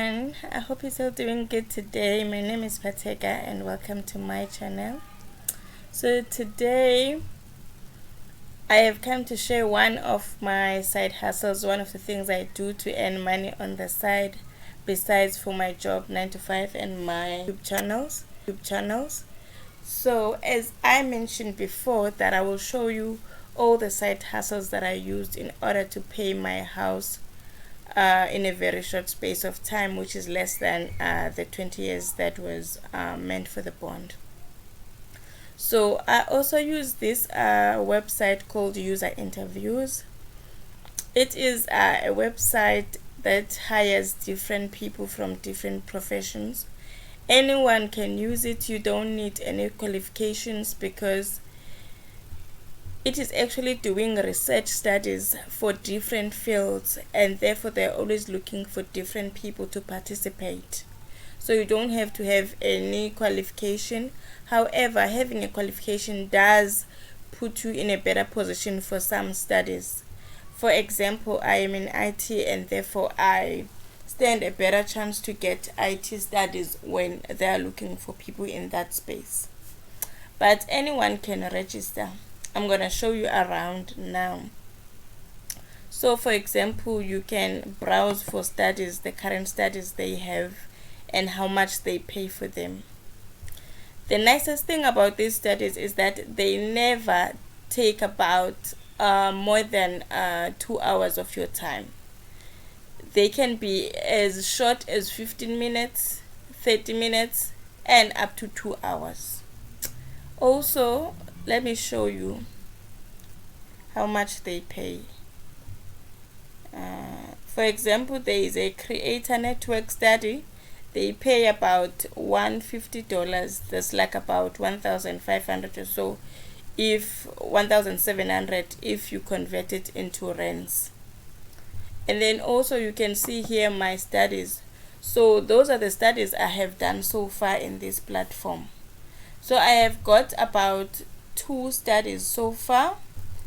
everyone, I hope you're all doing good today. My name is Patega and welcome to my channel. So today I have come to share one of my side hustles, one of the things I do to earn money on the side besides for my job 9 to 5 and my YouTube channels. So as I mentioned before, that I will show you all the side hustles that I used in order to pay my house in a very short space of time, which is less than the 20 years that was meant for the bond. So I also use this website called User Interviews. It is a website that hires different people from different professions. Anyone can use it. You don't need any qualifications because it is actually doing research studies for different fields, and therefore they're always looking for different people to participate. So you don't have to have any qualification. However, having a qualification does put you in a better position for some studies. For example, I am in IT and therefore I stand a better chance to get IT studies when they are looking for people in that space. But anyone can register. I'm going to show you around now. So for example, you can browse for studies, the current studies they have and how much they pay for them. The nicest thing about these studies is that they never take about more than 2 hours of your time. They can be as short as 15 minutes, 30 minutes and up to 2 hours. Also, let me show you how much they pay. For example, there is a creator network study. They pay about $150. That's like about $1,500 or so, if $1,700 if you convert it into rands. And then also you can see here my studies. So those are the studies I have done so far in this platform. So I have got about 2 studies so far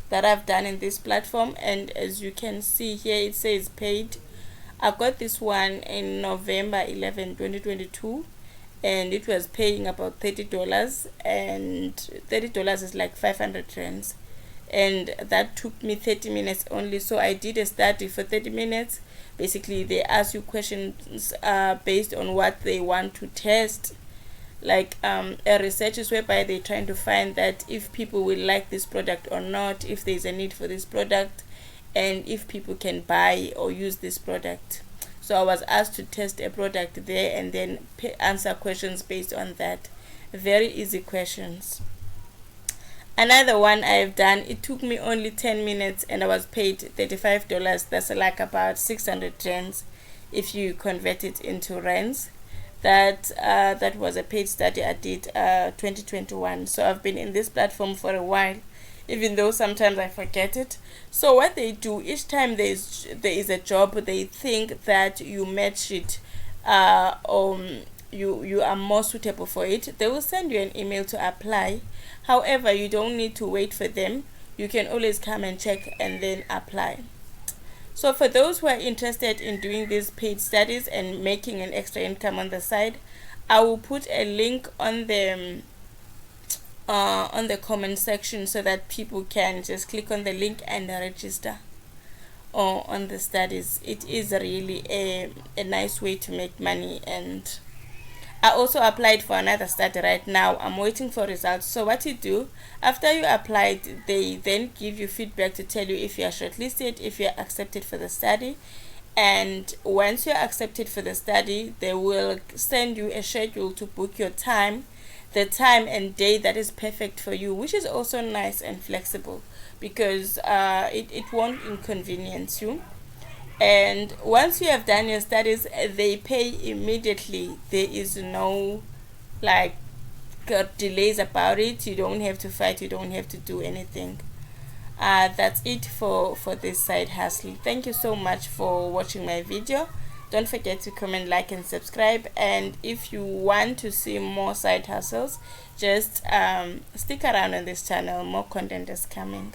that I've done in this platform, and as you can see here it says paid. I got this one in November 11, 2022, and it was paying about $30, and $30 is like 500 rands, and that took me 30 minutes only. So I did a study for 30 minutes. Basically they ask you questions based on what they want to test, like a research is whereby they're trying to find that if people will like this product or not, if there's a need for this product, and if people can buy or use this product. So I was asked to test a product there and then answer questions based on that. Very easy questions. Another one I've done, it took me only 10 minutes and I was paid $35. That's like about 600 rands if you convert it into rands. That was a paid study I did 2021. So I've been in this platform for a while, even though sometimes I forget it. So what they do, each time there is a job they think that you match it you are more suitable for it, they will send you an email to apply. However, you don't need to wait for them. You can always come and check and then apply. So for those who are interested in doing these paid studies and making an extra income on the side, I will put a link on the comment section so that people can just click on the link and register on the studies. It is really a nice way to make money. And I also applied for another study right now. I'm waiting for results. So what you do, after you applied, they then give you feedback to tell you if you are shortlisted, if you are accepted for the study. And once you're accepted for the study, they will send you a schedule to book your time, the time and day that is perfect for you, which is also nice and flexible because it won't inconvenience you. And once you have done your studies, they pay immediately. There is no like delays about it. You don't have to fight, you don't have to do anything. That's it for this side hustle. Thank you so much for watching my video. Don't forget to comment, like and subscribe. And if you want to see more side hustles, just stick around on this channel. More content is coming.